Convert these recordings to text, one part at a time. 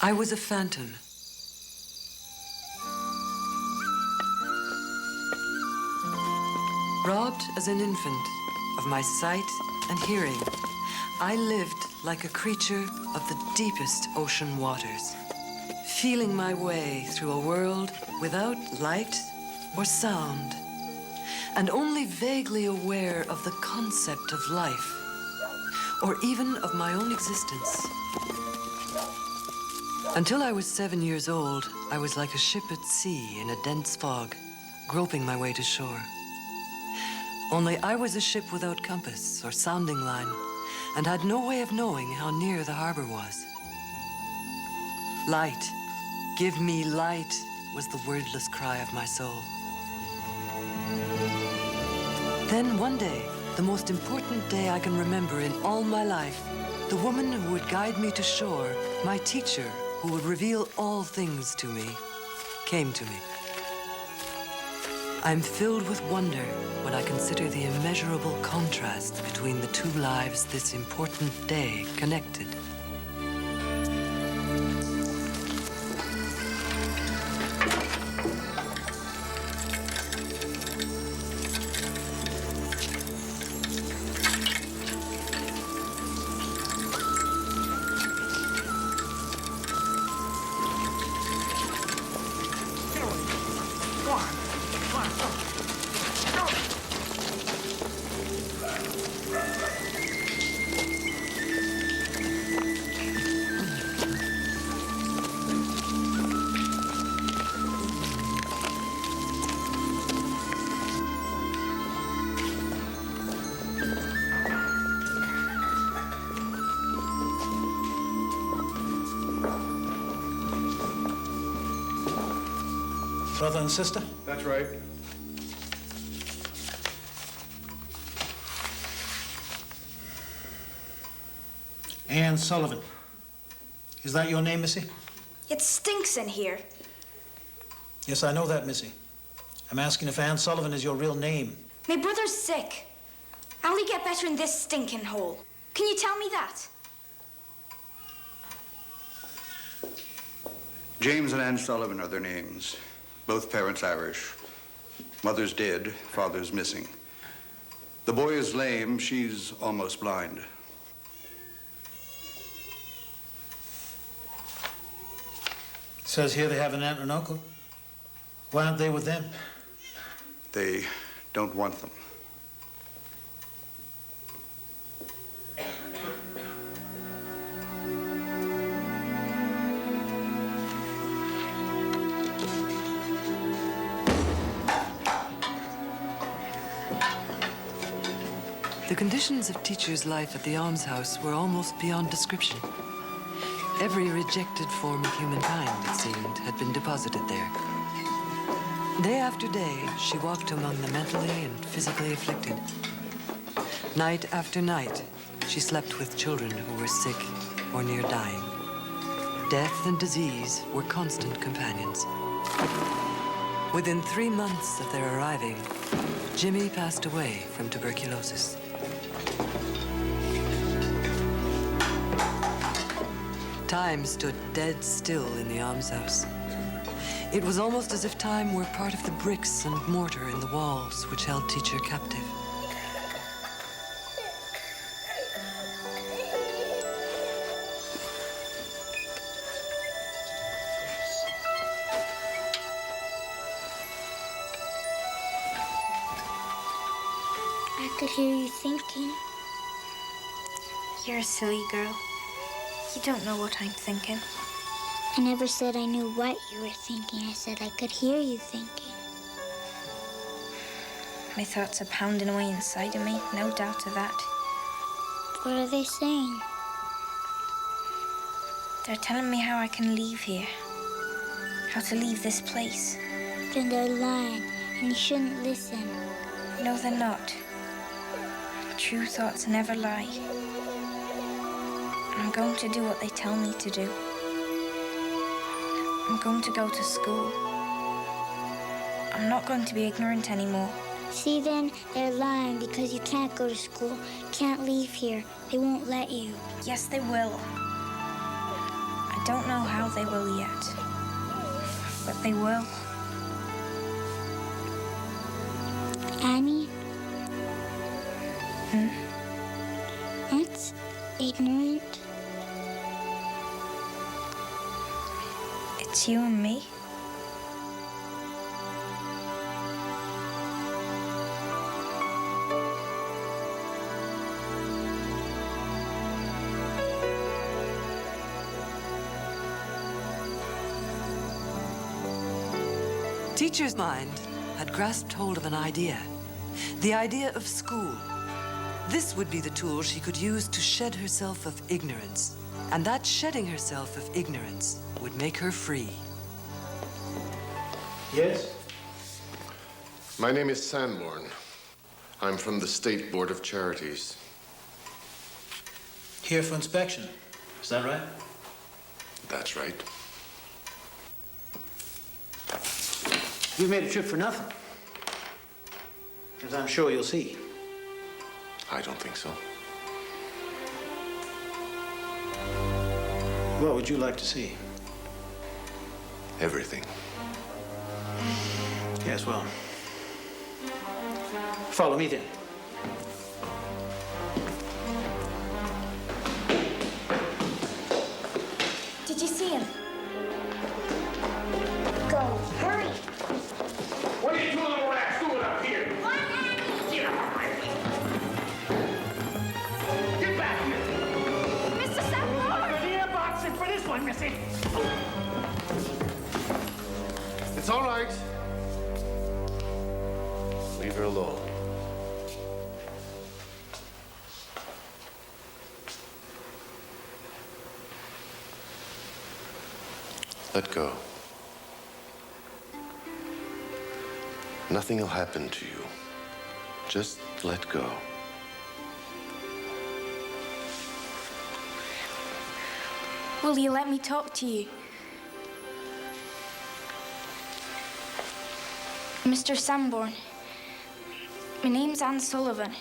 I was a phantom. Robbed as an infant of my sight and hearing, I lived like a creature of the deepest ocean waters, feeling my way through a world without light or sound, and only vaguely aware of the concept of life, or even of my own existence. Until I was 7 years old, I was like a ship at sea in a dense fog, groping my way to shore. Only I was a ship without compass or sounding line, and had no way of knowing how near the harbor was. Light, give me light, was the wordless cry of my soul. Then one day, the most important day I can remember in all my life, the woman who would guide me to shore, my teacher, who would reveal all things to me, came to me. I'm filled with wonder when I consider the immeasurable contrast between the two lives this important day connected. Brother and sister? That's right. Anne Sullivan. Is that your name, Missy? It stinks in here. Yes, I know that, Missy. I'm asking if Anne Sullivan is your real name. My brother's sick. I only get better in this stinking hole. Can you tell me that? James and Anne Sullivan are their names. Both parents Irish. Mother's dead, father's missing. The boy is lame, she's almost blind. It says here they have an aunt and uncle. Why aren't they with them? They don't want them. The conditions of teachers' life at the almshouse were almost beyond description. Every rejected form of humankind, it seemed, had been deposited there. Day after day, she walked among the mentally and physically afflicted. Night after night, she slept with children who were sick or near dying. Death and disease were constant companions. Within 3 months of their arriving, Jimmy passed away from tuberculosis. Time stood dead still in the almshouse. It was almost as if time were part of the bricks and mortar in the walls which held teacher captive. I could hear you thinking. You're a silly girl. You don't know what I'm thinking. I never said I knew what you were thinking. I said I could hear you thinking. My thoughts are pounding away inside of me, no doubt of that. What are they saying? They're telling me how I can leave here. How to leave this place. Then they're lying, and you shouldn't listen. No, they're not. True thoughts never lie. I'm going to do what they tell me to do. I'm going to go to school. I'm not going to be ignorant anymore. See, then, they're lying because you can't go to school, can't leave here. They won't let you. Yes, they will. I don't know how they will yet, but they will. Annie? That's ignorant. It's you and me. Teacher's mind had grasped hold of an idea. The idea of school. This would be the tool she could use to shed herself of ignorance. And that shedding herself of ignorance would make her free. Yes? My name is Sanborn. I'm from the State Board of Charities. Here for inspection. Is that right? That's right. You've made a trip for nothing. As I'm sure you'll see. I don't think so. What would you like to see? Everything. Yes, well. Follow me then. Did you see him? Go, hurry. What are you two little rats doing up here? Get out of my way. Get back here. Mr. Sanborn! The earboxes for this one, Missy. It's all right. Leave her alone. Let go. Nothing will happen to you. Just let go. Will you let me talk to you? Mr. Sanborn, my name's Anne Sullivan,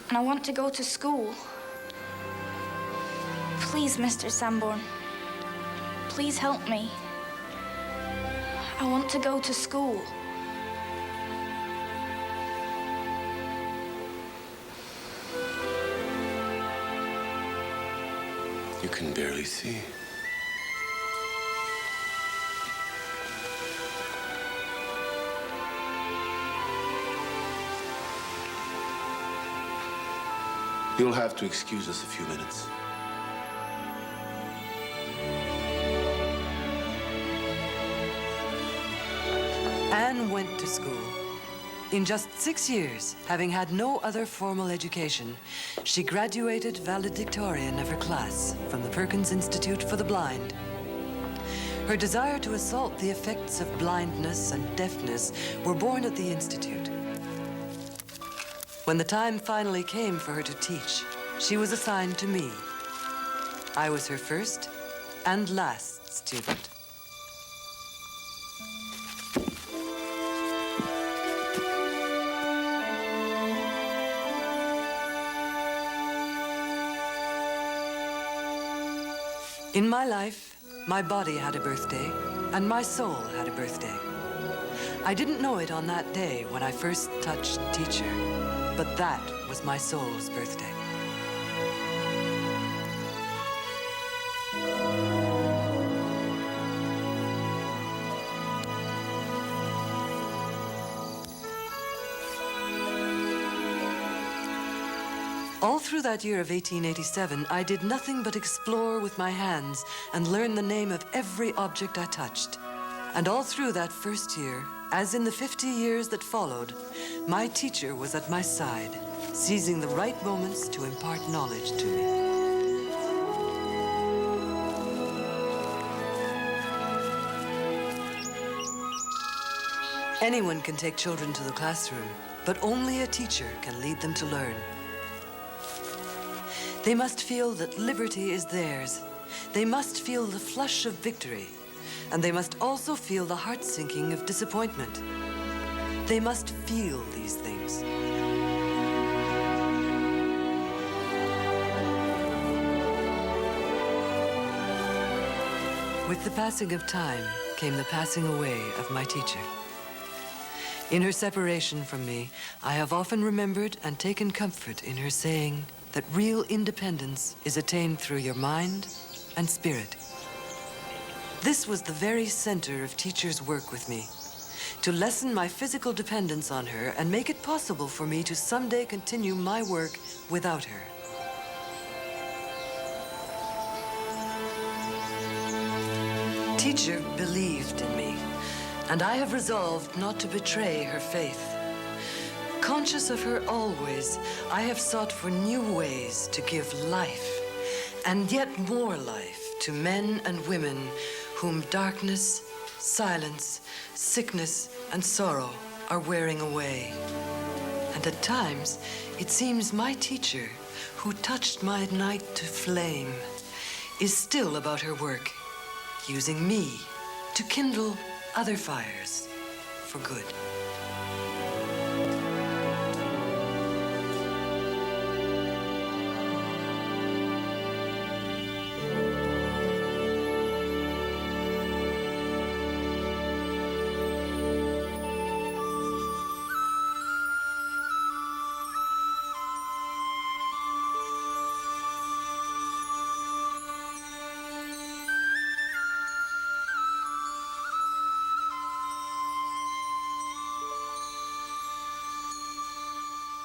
and I want to go to school. Please, Mr. Sanborn, please help me. I want to go to school. You can barely see. You'll have to excuse us a few minutes. Anne went to school. In just 6 years, having had no other formal education, she graduated valedictorian of her class from the Perkins Institute for the Blind. Her desire to assault the effects of blindness and deafness were born at the Institute. When the time finally came for her to teach, she was assigned to me. I was her first and last student. In my life, my body had a birthday, and my soul had a birthday. I didn't know it on that day when I first touched teacher, but that was my soul's birthday. All through that year of 1887, I did nothing but explore with my hands and learn the name of every object I touched. And all through that first year, as in the 50 years that followed, my teacher was at my side, seizing the right moments to impart knowledge to me. Anyone can take children to the classroom, but only a teacher can lead them to learn. They must feel that liberty is theirs. They must feel the flush of victory. And they must also feel the heart-sinking of disappointment. They must feel these things. With the passing of time came the passing away of my teacher. In her separation from me, I have often remembered and taken comfort in her saying that real independence is attained through your mind and spirit. This was the very center of teacher's work with me, to lessen my physical dependence on her and make it possible for me to someday continue my work without her. Teacher believed in me, and I have resolved not to betray her faith. Conscious of her always, I have sought for new ways to give life, and yet more life, to men and women whom darkness, silence, sickness, and sorrow are wearing away. And at times, it seems my teacher, who touched my night to flame, is still about her work, using me to kindle other fires for good.